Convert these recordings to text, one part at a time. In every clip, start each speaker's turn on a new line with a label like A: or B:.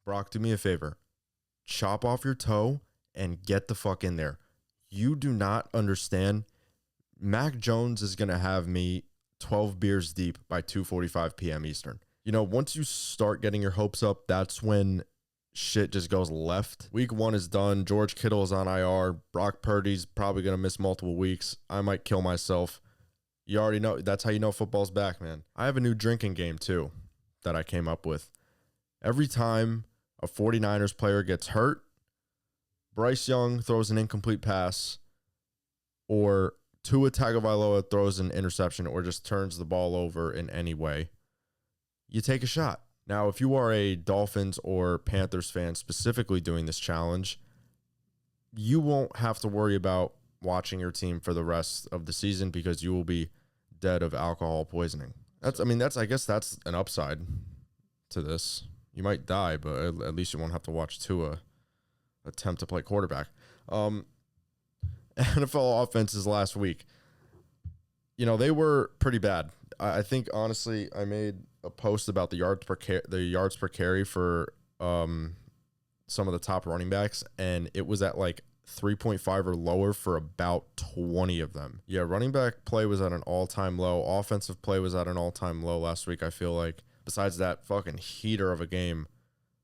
A: Brock, do me a favor. Chop off your toe and get the fuck in there. You do not understand. Mac Jones is going to have me 12 beers deep by 2:45 p.m. Eastern. Once you start getting your hopes up, that's when shit just goes left. Week 1 is done. George Kittle is on IR. Brock Purdy's probably going to miss multiple weeks. I might kill myself. You already know. That's how you know football's back, man. I have a new drinking game, too, that I came up with. Every time a 49ers player gets hurt, Bryce Young throws an incomplete pass, or Tua Tagovailoa throws an interception or just turns the ball over in any way, you take a shot. Now, if you are a Dolphins or Panthers fan specifically doing this challenge, you won't have to worry about watching your team for the rest of the season because you will be dead of alcohol poisoning. I guess that's an upside to this. You might die, but at least you won't have to watch Tua attempt to play quarterback. NFL offenses last week, they were pretty bad. I think, honestly, I made a post about the yards per carry for some of the top running backs, and it was at like 3.5 or lower for about 20 of them. Yeah, running back play was at an all-time low. Offensive play was at an all-time low last week, I feel like. Besides that fucking heater of a game,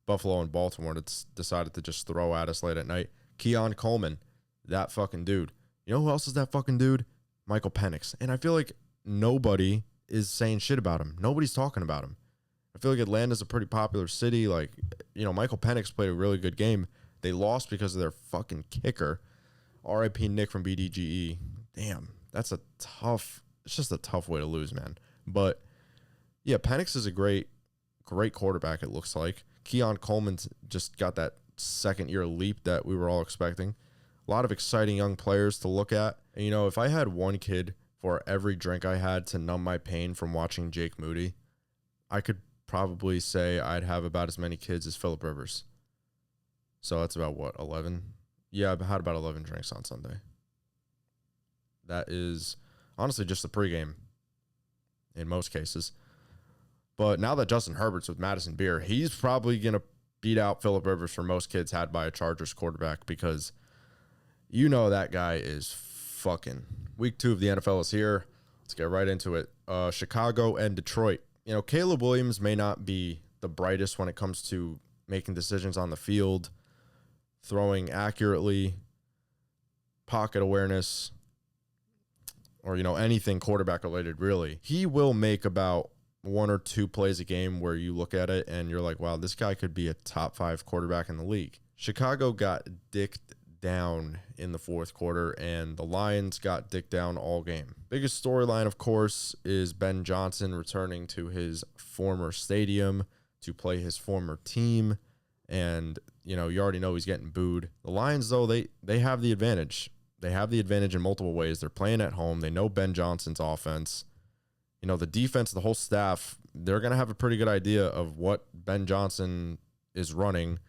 A: Buffalo and Baltimore decided to just throw at us late at night. Keon Coleman, that fucking dude. You know who else is that fucking dude? Michael Penix. And I feel like nobody is saying shit about him. Nobody's talking about him. I feel like Atlanta's a pretty popular city. Like, Michael Penix played a really good game. They lost because of their fucking kicker. R.I.P. Nick from BDGE. Damn, it's just a tough way to lose, man. But yeah, Penix is a great quarterback, it looks like. Keon Coleman's just got that second-year leap that we were all expecting. A lot of exciting young players to look at. And, if I had one kid for every drink I had to numb my pain from watching Jake Moody, I could probably say I'd have about as many kids as Phillip Rivers. So that's about, 11? Yeah, I had about 11 drinks on Sunday. That is honestly just the pregame in most cases. But now that Justin Herbert's with Madison Beer, he's probably going to beat out Phillip Rivers for most kids had by a Chargers quarterback because that guy is fucking. Week 2 of the NFL is here. Let's get right into it. Chicago and Detroit. Caleb Williams may not be the brightest when it comes to making decisions on the field, throwing accurately, pocket awareness, or, anything quarterback related, really. He will make about 1 or 2 plays a game where you look at it and you're like, wow, this guy could be a top 5 quarterback in the league. Chicago got dicked down in the fourth quarter, and the Lions got dicked down all game. Biggest storyline, of course, is Ben Johnson returning to his former stadium to play his former team, and, you already know he's getting booed. The Lions, though, they have the advantage. They have the advantage in multiple ways. They're playing at home. They know Ben Johnson's offense. The defense, the whole staff, they're going to have a pretty good idea of what Ben Johnson is running,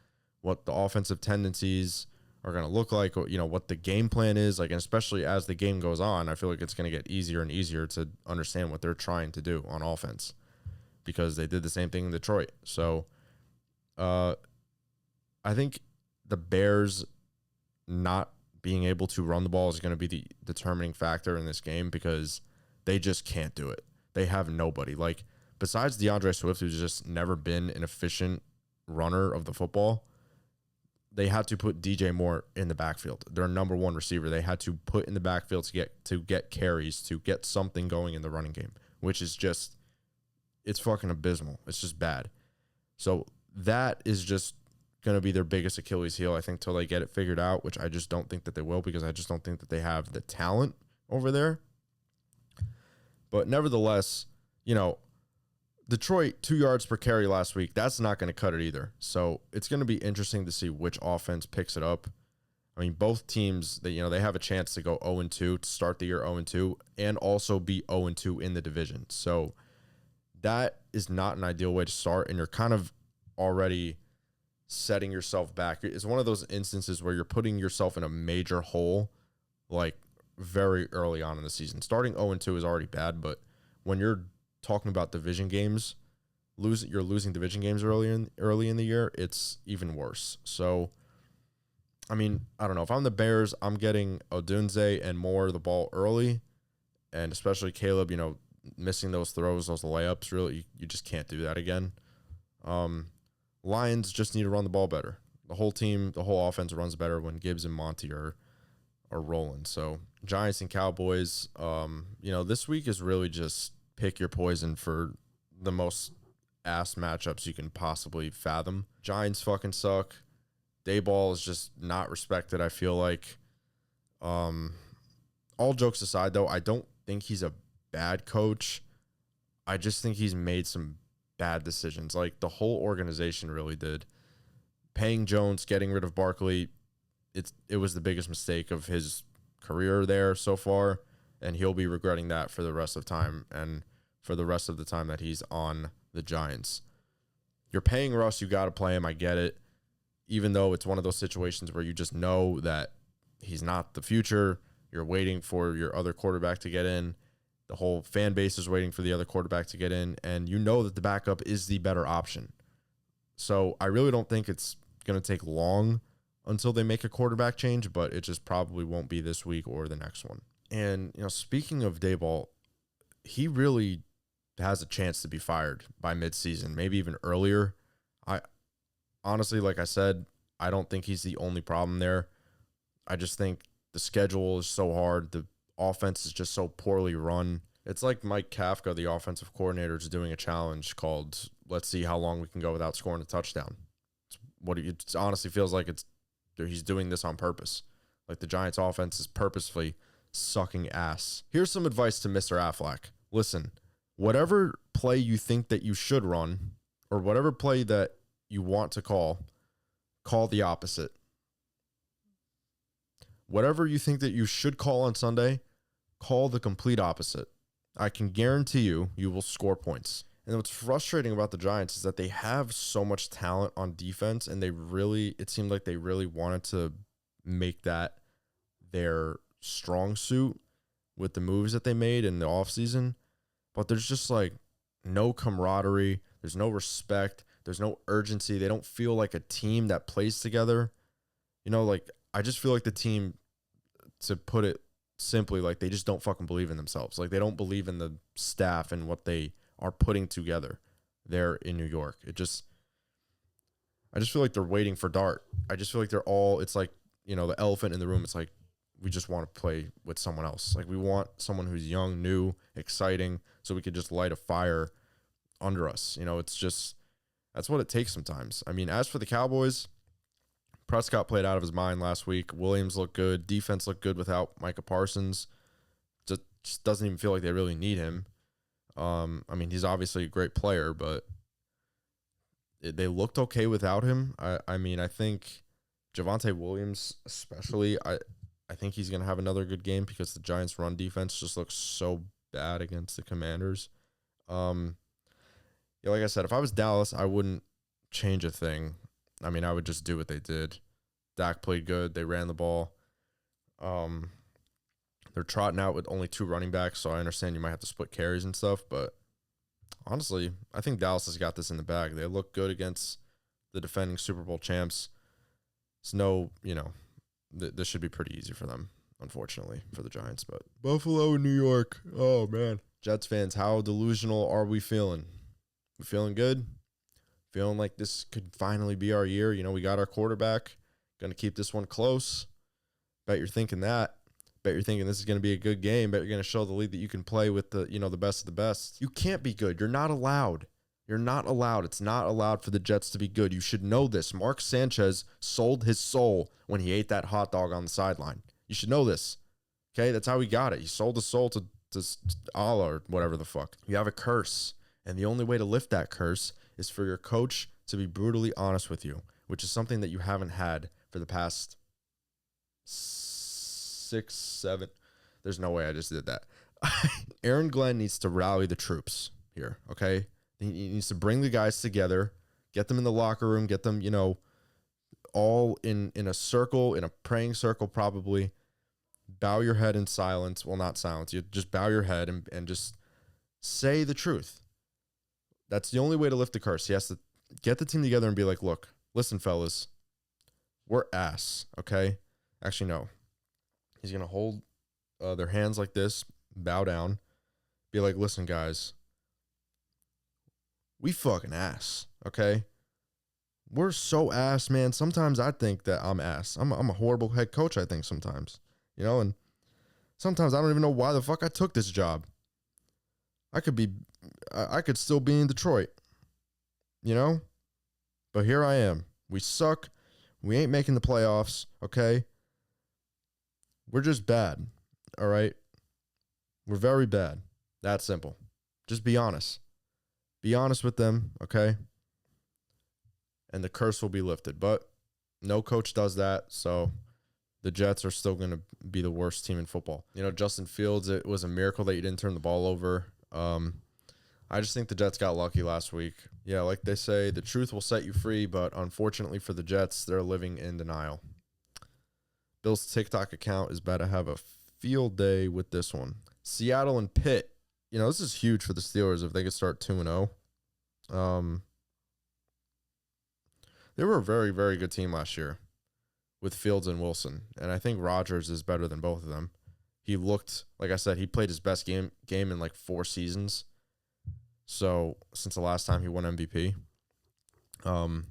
A: what the offensive tendencies are going to look like, what the game plan is, like, and especially as the game goes on, I feel like it's going to get easier and easier to understand what they're trying to do on offense because they did the same thing in Detroit. So I think the Bears not being able to run the ball is going to be the determining factor in this game because they just can't do it. They have nobody. Like, besides DeAndre Swift, who's just never been an efficient runner of the football, they had to put DJ Moore in the backfield. Their number 1 receiver. They had to put in the backfield to get carries, to get something going in the running game, which is just, it's fucking abysmal. It's just bad. So that is just going to be their biggest Achilles heel, I think, till they get it figured out, which I just don't think that they will because I just don't think that they have the talent over there. But nevertheless, Detroit, 2 yards per carry last week. That's not going to cut it either. So it's going to be interesting to see which offense picks it up. I mean, both teams, they have a chance to go 0-2 to start the year 0-2 and also be 0-2 in the division. So that is not an ideal way to start, and you're kind of already setting yourself back. It's one of those instances where you're putting yourself in a major hole, like, very early on in the season. Starting 0-2 is already bad, but when you're talking about division games, you're losing division games early in the year, it's even worse. So, I mean, I don't know. If I'm the Bears, I'm getting Odunze and Moore the ball early, and especially Caleb, missing those throws, those layups. Really, you just can't do that again. Lions just need to run the ball better. The whole team, the whole offense runs better when Gibbs and Monty are rolling. So Giants and Cowboys, this week is really just pick your poison for the most ass matchups you can possibly fathom. Giants fucking suck. Dayball is just not respected, I feel like. All jokes aside, though, I don't think he's a bad coach. I just think he's made some bad decisions. Like, the whole organization really did. Paying Jones, getting rid of Barkley, it was the biggest mistake of his career there so far, and he'll be regretting that for the rest of time and for the rest of the time that he's on the Giants. You're paying Russ, you got to play him. I get it. Even though it's one of those situations where you just know that he's not the future, you're waiting for your other quarterback to get in. The whole fan base is waiting for the other quarterback to get in, and you know that the backup is the better option. So I really don't think it's going to take long until they make a quarterback change, but it just probably won't be this week or the next one. And, speaking of Dayball, he really has a chance to be fired by midseason, maybe even earlier. I honestly, like I said, I don't think he's the only problem there. I just think the schedule is so hard. The offense is just so poorly run. It's like Mike Kafka, the offensive coordinator, is doing a challenge called "Let's see how long we can go without scoring a touchdown." It honestly feels like he's doing this on purpose. Like, the Giants' offense is purposefully sucking ass. Here's some advice to Mr. Affleck. Listen, whatever play you think that you should run, or whatever play that you want to call the opposite. Whatever you think that you should call on Sunday, call the complete opposite. I can guarantee you will score points. And what's frustrating about the Giants is that they have so much talent on defense, and it seemed like they really wanted to make that their strong suit with the moves that they made in the offseason. But there's just like no camaraderie. There's no respect. There's no urgency. They don't feel like a team that plays together. I just feel like the team, to put it simply, like, they just don't fucking believe in themselves. Like, they don't believe in the staff and what they are putting together there in New York. I just feel like they're waiting for Dart. I just feel like it's like, the elephant in the room. It's like, we just want to play with someone else. Like, we want someone who's young, new, exciting, so we could just light a fire under us. It's just, that's what it takes sometimes. I mean, as for the Cowboys, Prescott played out of his mind last week. Williams looked good. Defense looked good without Micah Parsons. Just doesn't even feel like they really need him. I mean, he's obviously a great player, but they looked okay without him. I mean, I think Javonte Williams especially, I think he's going to have another good game because the Giants' run defense just looks so bad against the Commanders. Like I said, if I was Dallas, I wouldn't change a thing. I mean, I would just do what they did. Dak played good. They ran the ball. They're trotting out with only 2 running backs, so I understand you might have to split carries and stuff, but honestly, I think Dallas has got this in the bag. They look good against the defending Super Bowl champs. It's this should be pretty easy for them, unfortunately, for the Giants. But Buffalo and New York, oh, man. Jets fans, how delusional are we feeling? We feeling good? Feeling like this could finally be our year? We got our quarterback. Going to keep this one close. Bet you're thinking that. Bet you're thinking this is going to be a good game. Bet you're going to show the league that you can play with the best of the best. You can't be good. You're not allowed. You're not allowed. It's not allowed for the Jets to be good. You should know this. Mark Sanchez sold his soul when he ate that hot dog on the sideline. You should know this. Okay? That's how he got it. He sold his soul to Allah or whatever the fuck. You have a curse. And the only way to lift that curse is for your coach to be brutally honest with you, which is something that you haven't had for the past 6, 7. There's no way I just did that. Aaron Glenn needs to rally the troops here, okay? He needs to bring the guys together, get them in the locker room, get them, all in a circle, in a praying circle probably. Bow your head in silence. Well, not silence. You just bow your head and just say the truth. That's the only way to lift the curse. He has to get the team together and be like, look, listen, fellas, we're ass, okay? Actually, no. He's going to hold their hands like this, bow down, be like, listen, guys, we fucking ass, okay? We're so ass, man. Sometimes I think that I'm ass. I'm a horrible head coach, I think, sometimes. And sometimes I don't even know why the fuck I took this job. I could still be in Detroit, But here I am. We suck. We ain't making the playoffs, okay? We're just bad, all right? We're very bad. That simple. Just be honest. Be honest with them, okay? And the curse will be lifted. But no coach does that, so the Jets are still going to be the worst team in football. Justin Fields, it was a miracle that you didn't turn the ball over. I just think the Jets got lucky last week. Yeah, like they say, the truth will set you free, but unfortunately for the Jets, they're living in denial. Bill's TikTok account is about to have a field day with this one. Seattle and Pitt. This is huge for the Steelers if they could start 2-0. They were a very, very good team last year with Fields and Wilson, and I think Rodgers is better than both of them. He looked, like I said, he played his best game in like 4 seasons. So since the last time he won MVP. The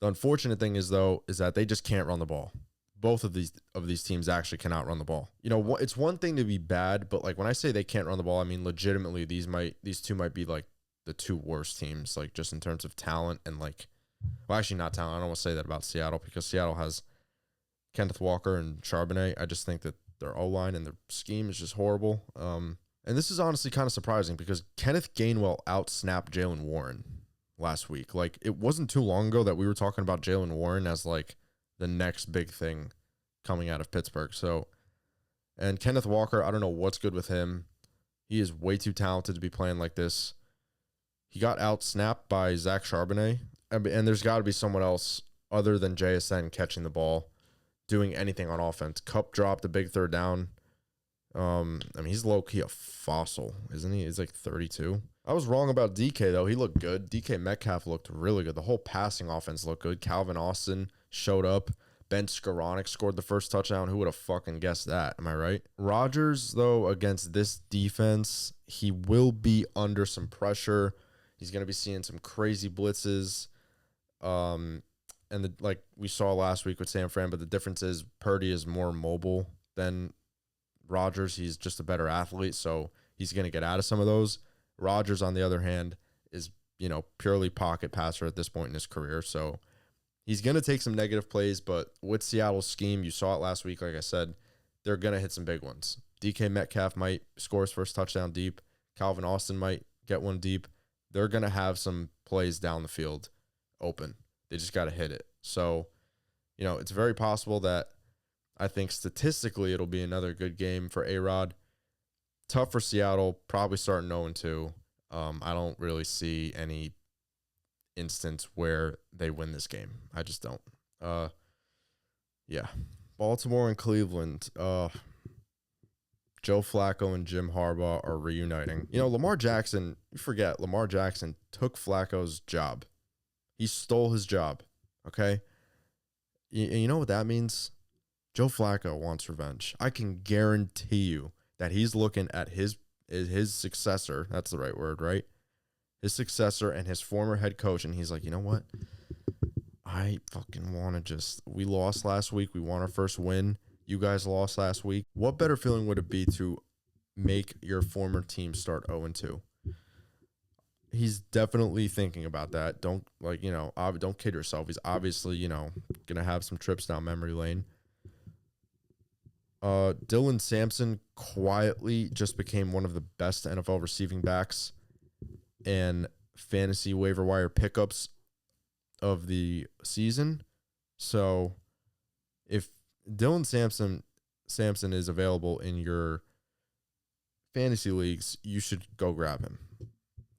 A: unfortunate thing is that they just can't run the ball. Both of these teams actually cannot run the ball. It's one thing to be bad, but like when I say they can't run the ball, I mean legitimately these two might be like the 2 worst teams, like just in terms of talent and like, well, actually not talent. I don't want to say that about Seattle because Seattle has Kenneth Walker and Charbonnet. I just think that their O-line and their scheme is just horrible. And this is honestly kind of surprising because Kenneth Gainwell out-snapped Jaylen Warren last week. Like, it wasn't too long ago that we were talking about Jaylen Warren as, like, the next big thing coming out of Pittsburgh. And Kenneth Walker, I don't know what's good with him. He is way too talented to be playing like this. He got out-snapped by Zach Charbonnet. And there's got to be someone else other than JSN catching the ball, doing anything on offense. Kupp dropped a big third down. He's low-key a fossil, isn't he? He's like 32. I was wrong about DK, though. He looked good. DK Metcalf looked really good. The whole passing offense looked good. Calvin Austin showed up. Ben Skoranek scored the first touchdown. Who would have fucking guessed that? Am I right? Rodgers, though, against this defense, he will be under some pressure. He's going to be seeing some crazy blitzes. Like we saw last week with San Fran, but the difference is Purdy is more mobile than Rodgers. He's just a better athlete, so he's going to get out of some of those. Rodgers, on the other hand, is, purely pocket passer at this point in his career, so he's going to take some negative plays, but with Seattle's scheme, you saw it last week, like I said, they're going to hit some big ones. DK Metcalf might score his first touchdown deep. Calvin Austin might get one deep. They're going to have some plays down the field open. They just got to hit it. So, it's very possible that I think statistically it'll be another good game for A-Rod. Tough for Seattle, probably starting 0-2. I don't really see any instance where they win this game. I just don't. Yeah. Baltimore and Cleveland. Joe Flacco and Jim Harbaugh are reuniting. Lamar Jackson, you forget, Lamar Jackson took Flacco's job. He stole his job, okay? You know what that means? Joe Flacco wants revenge. I can guarantee you that he's looking at his successor. That's the right word, right? His successor and his former head coach, and he's like, you know what? I fucking want to we lost last week. We won our first win. You guys lost last week. What better feeling would it be to make your former team start 0-2? He's definitely thinking about that. Don't kid yourself. He's obviously, going to have some trips down memory lane. Dylan Sampson quietly just became one of the best NFL receiving backs and fantasy waiver wire pickups of the season. So if Dylan Sampson is available in your fantasy leagues, you should go grab him.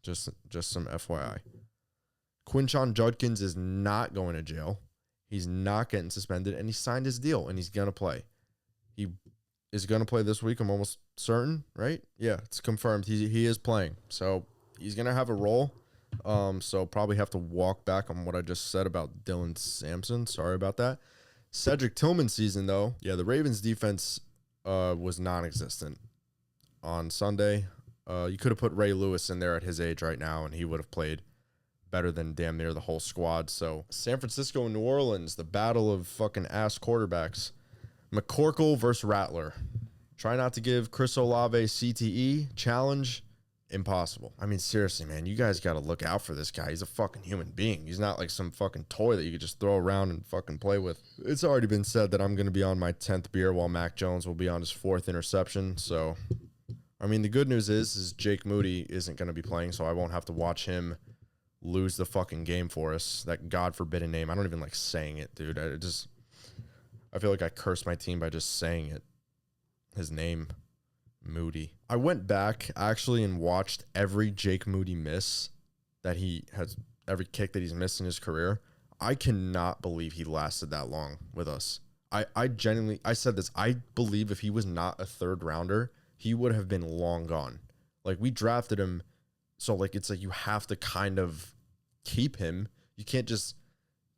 A: Just some FYI. Quinshon Judkins is not going to jail. He's not getting suspended, and he signed his deal, and he's going to play. He is going to play this week, I'm almost certain, right? Yeah, it's confirmed. He is playing. So he's going to have a role. So probably have to walk back on what I just said about Dylan Sampson. Sorry about that. Cedric Tillman season though, yeah, the Ravens defense was non-existent on Sunday. You could have put Ray Lewis in there at his age right now, and he would have played better than damn near the whole squad. So San Francisco and New Orleans, the battle of fucking ass quarterbacks. McCorkle versus Rattler. Try not to give Chris Olave CTE. Challenge. Impossible. I mean, seriously, man, you guys got to look out for this guy. He's a fucking human being. He's not like some fucking toy that you could just throw around and fucking play with. It's already been said that I'm going to be on my 10th beer while Mac Jones will be on his 4th interception. So, I mean, the good news is Jake Moody isn't going to be playing, so I won't have to watch him lose the fucking game for us. That God forbidden name. I don't even like saying it, dude. I feel like I cursed my team by just saying it. His name, Moody. I went back actually and watched every Jake Moody miss that he has, every kick that he's missed in his career. I cannot believe he lasted that long with us. I genuinely, I said this, I believe if he was not a third rounder, he would have been long gone. Like, we drafted him, so like it's like you have to kind of keep him. You can't just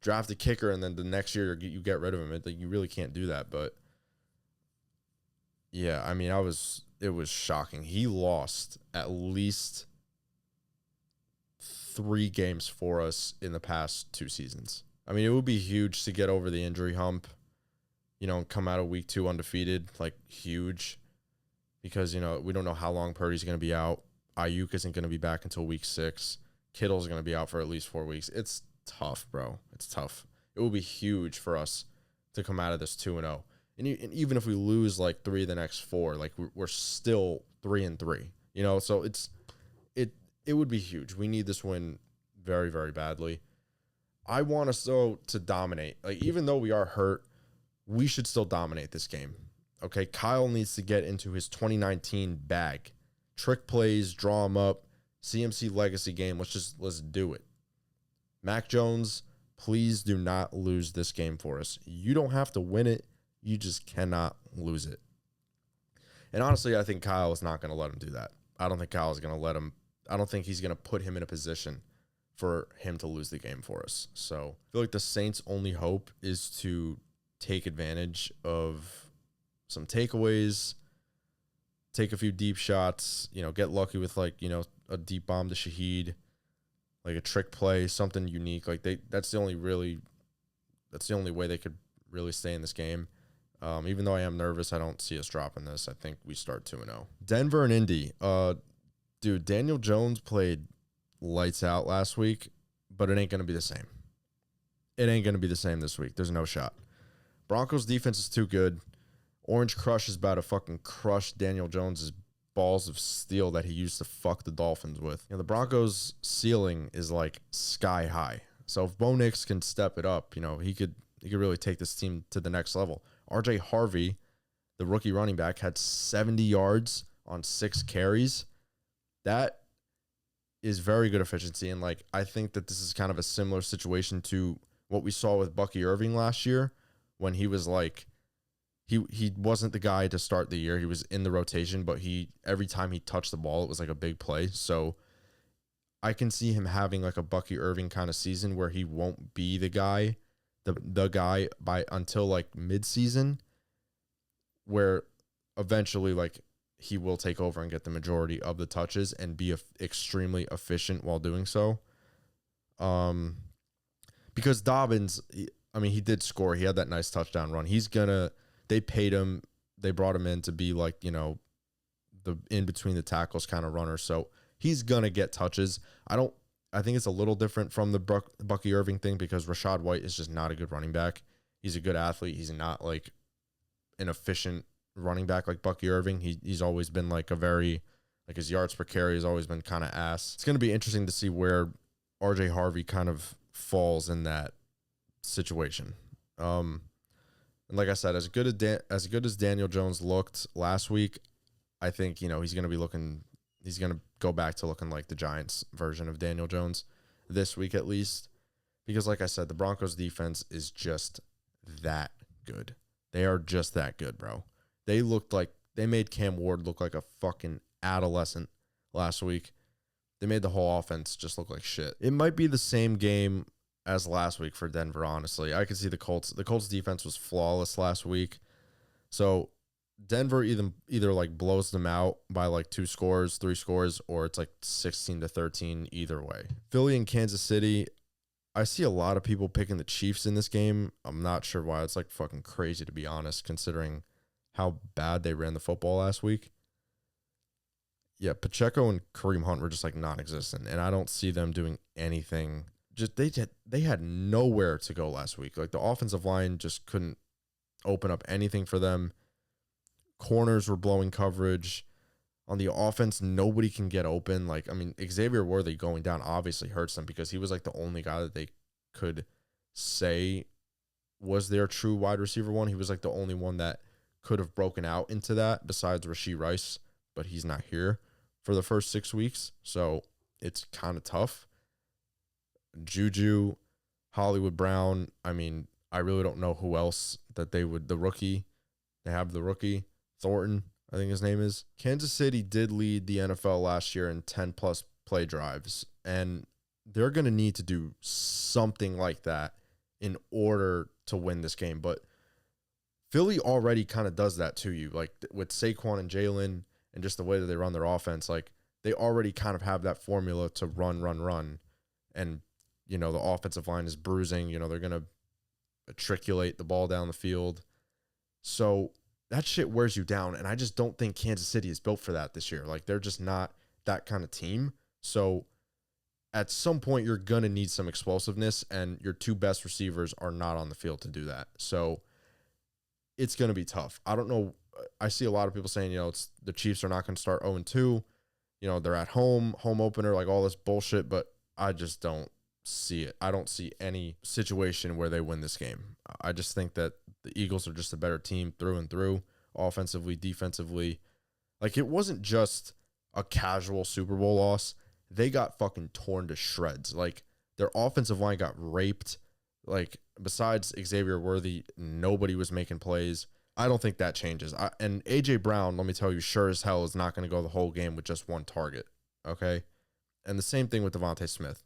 A: draft a kicker and then the next year you get rid of him. Like, you really can't do that. But yeah, I mean, it was shocking. He lost at least 3 games for us in the past 2 seasons. I mean, it would be huge to get over the injury hump, and come out of week 2 undefeated, like huge, because, we don't know how long Purdy's going to be out. Ayuk isn't going to be back until week 6. Kittle's going to be out for at least 4 weeks. It's tough, bro. It's tough. It will be huge for us to come out of this 2-0. And even if we lose like 3 of the next 4, like we're still 3-3. So it would be huge. We need this win very, very badly. I want us though to dominate. Like, even though we are hurt, we should still dominate this game. Okay, Kyle needs to get into his 2019 bag. Trick plays, draw him up, CMC legacy game. Let's do it. Mac Jones, please do not lose this game for us. You don't have to win it. You just cannot lose it. And honestly, I think Kyle is not going to let him do that. I don't think Kyle is going to let him. I don't think he's going to put him in a position for him to lose the game for us. So I feel like the Saints' only hope is to take advantage of some takeaways, take a few deep shots, get lucky with a deep bomb to Shaheed, like a trick play, something unique. Like that's the only way they could really stay in this game. Even though I am nervous, I don't see us dropping this. I think we start 2-0. Denver and Indy. Dude, Daniel Jones played lights out last week, but it ain't going to be the same. It ain't going to be the same this week. There's no shot. Broncos defense is too good. Orange Crush is about to fucking crush Daniel Jones's balls of steel that he used to fuck the Dolphins with. The Broncos' ceiling is like sky high. So if Bo Nix can step it up, he could really take this team to the next level. RJ Harvey, the rookie running back, had 70 yards on 6 carries. That is very good efficiency. And I think that this is kind of a similar situation to what we saw with Bucky Irving last year, when he was he wasn't the guy to start the year. He was in the rotation, but every time he touched the ball, it was like a big play. So I can see him having like a Bucky Irving kind of season where he won't be the guy, the guy until like mid-season, where eventually he will take over and get the majority of the touches and be extremely efficient while doing so. Because Dobbins, he did score. He had that nice touchdown run. They paid him. They brought him in to be the in between the tackles kind of runner. So he's going to get touches. I think it's a little different from the Bucky Irving thing, because Rachaad White is just not a good running back. He's a good athlete. He's not an efficient running back like Bucky Irving. He's always been his yards per carry has always been kind of ass. It's going to be interesting to see where RJ Harvey kind of falls in that situation. And like I said, as good as Daniel Jones looked last week, I think he's going to go back to looking like the Giants version of Daniel Jones this week at least, because like I said, the Broncos defense is just that good. They are just that good, bro. They made Cam Ward look like a fucking adolescent last week. They made the whole offense just look like shit. It might be the same game as last week for Denver, honestly. I could see the Colts. The Colts defense was flawless last week. So Denver either like blows them out by like 2 scores, 3 scores, or it's like 16-13 either way. Philly and Kansas City, I see a lot of people picking the Chiefs in this game. I'm not sure why. It's like fucking crazy, to be honest, considering how bad they ran the football last week. Yeah, Pacheco and Kareem Hunt were just like non-existent, and I don't see them doing anything. Just they had nowhere to go last week. Like the offensive line just couldn't open up anything for them. Corners were blowing coverage. On the offense, nobody can get open. Like, I mean, Xavier Worthy going down obviously hurts them because he was like the only guy that they could say was their true wide receiver one. He was like the only one that could have broken out into that besides Rashee Rice, but he's not here for the first 6 weeks. So it's kind of tough. Juju, Hollywood Brown. I mean, I really don't know who else that they have the rookie, Thornton, I think his name is. Kansas City did lead the NFL last year in 10-plus play drives, and they're going to need to do something like that in order to win this game. But Philly already kind of does that to you, like with Saquon and Jalen and just the way that they run their offense. Like they already kind of have that formula to run. And, you know, the offensive line is bruising. You know, they're going to matriculate the ball down the field. So that shit wears you down, and I just don't think Kansas City is built for that this year. Like, they're just not that kind of team. So at some point, you're going to need some explosiveness, and your 2 best receivers are not on the field to do that. So it's going to be tough. I don't know. I see a lot of people saying, you know, the Chiefs are not going to start 0-2. You know, they're at home opener, like all this bullshit, but I just don't see it. I don't see any situation where they win this game. I just think that the Eagles are just a better team through and through, offensively, defensively. Like, it wasn't just a casual Super Bowl loss. They got fucking torn to shreds. Like, their offensive line got raped. Like, besides Xavier Worthy, nobody was making plays. I don't think that changes. And A.J. Brown, let me tell you, sure as hell is not going to go the whole game with just 1 target, okay? And the same thing with Devontae Smith.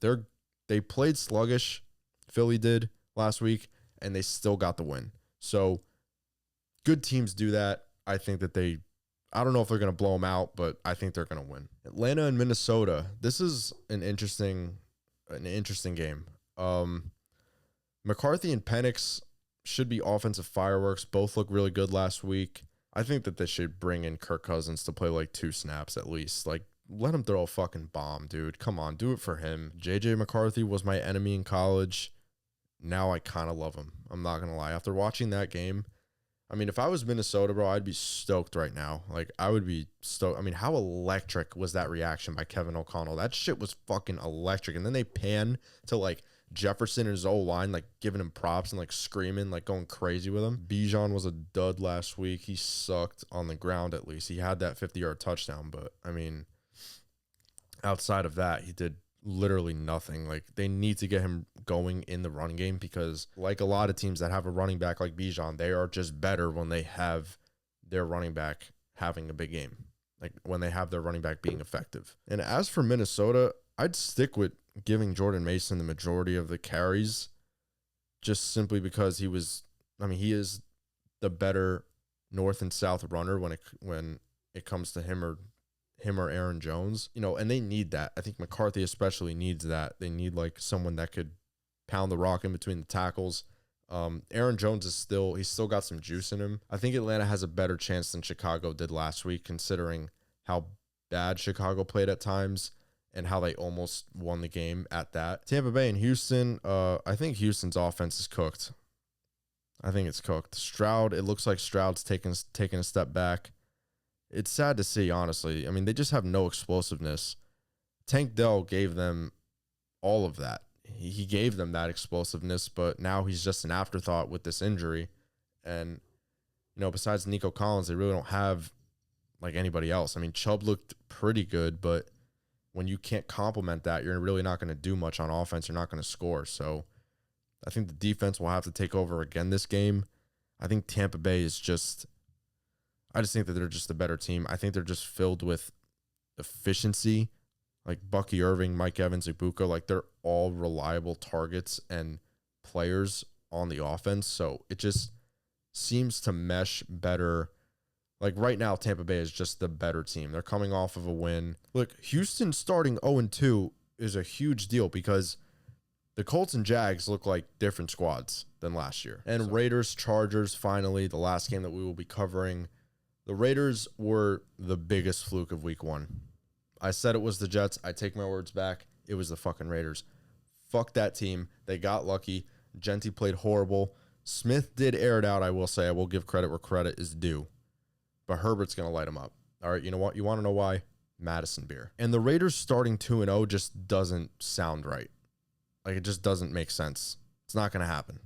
A: They played sluggish, Philly did last week, and they still got the win. So good teams do that. I think that I don't know if they're going to blow them out, but I think they're going to win. Atlanta and Minnesota. This is an interesting game. McCarthy and Penix should be offensive fireworks. Both look really good last week. I think that they should bring in Kirk Cousins to play like 2 snaps at least. Like, let him throw a fucking bomb, dude. Come on, do it for him. JJ McCarthy was my enemy in college. Now I kind of love him. I'm not going to lie. After watching that game, I mean, if I was Minnesota, bro, I'd be stoked right now. Like, I would be stoked. I mean, how electric was that reaction by Kevin O'Connell? That shit was fucking electric. And then they pan to, like, Jefferson and his O-line, like, giving him props and, like, screaming, like, going crazy with him. Bijan was a dud last week. He sucked on the ground, at least. He had that 50-yard touchdown, but, I mean, outside of that, he did literally nothing. Like, they need to get him going in the run game because, like a lot of teams that have a running back like Bijan, they are just better when they have their running back having a big game, like when they have their running back being effective. And as for Minnesota, I'd stick with giving Jordan Mason the majority of the carries just simply because he is the better north and south runner when it comes to him or Aaron Jones, you know, and they need that. I think McCarthy especially needs that. They need like someone that could pound the rock in between the tackles. Aaron Jones he's still got some juice in him. I think Atlanta has a better chance than Chicago did last week, considering how bad Chicago played at times and how they almost won the game at that. Tampa Bay and Houston, I think Houston's offense is cooked. I think it's cooked. Stroud, it looks like Stroud's taking a step back. It's sad to see, honestly. I mean, they just have no explosiveness. Tank Dell gave them all of that. He gave them that explosiveness, but now he's just an afterthought with this injury. And, you know, besides Nico Collins, they really don't have, like, anybody else. I mean, Chubb looked pretty good, but when you can't complement that, you're really not going to do much on offense. You're not going to score. So I think the defense will have to take over again this game. I think Tampa Bay is I just think that they're just a better team. I think they're just filled with efficiency like Bucky Irving, Mike Evans, Ibuka, like they're all reliable targets and players on the offense. So it just seems to mesh better. Like right now, Tampa Bay is just the better team. They're coming off of a win. Look, Houston starting 0-2 is a huge deal because the Colts and Jags look like different squads than last year. And Raiders, Chargers, finally, the last game that we will be covering. The Raiders were the biggest fluke of week 1. I said it was the Jets. I take my words back. It was the fucking Raiders. Fuck that team. They got lucky. Genty played horrible. Smith did air it out, I will say. I will give credit where credit is due. But Herbert's going to light him up. All right, you know what? You want to know why? Madison beer. And the Raiders starting 2-0 just doesn't sound right. Like, it just doesn't make sense. It's not going to happen.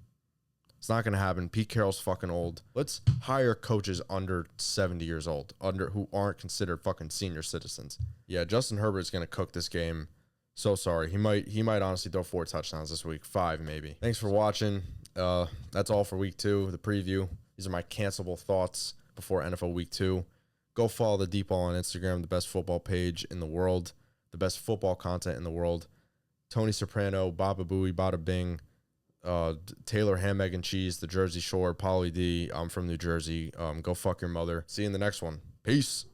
A: It's not going to happen. Pete Carroll's fucking old. Let's hire coaches under 70 years old, who aren't considered fucking senior citizens. Yeah, Justin Herbert's going to cook this game. So sorry. He might honestly throw 4 touchdowns this week. 5 maybe. Thanks for watching. That's all for week 2, the preview. These are my cancelable thoughts before NFL week 2. Go follow the Deep Ball on Instagram, the best football page in the world, the best football content in the world. Tony Soprano, Baba Booey, Bada Bing, Taylor Ham, Egg and Cheese, the Jersey Shore, Pauly D. I'm from New Jersey. Go fuck your mother. See you in the next one. Peace.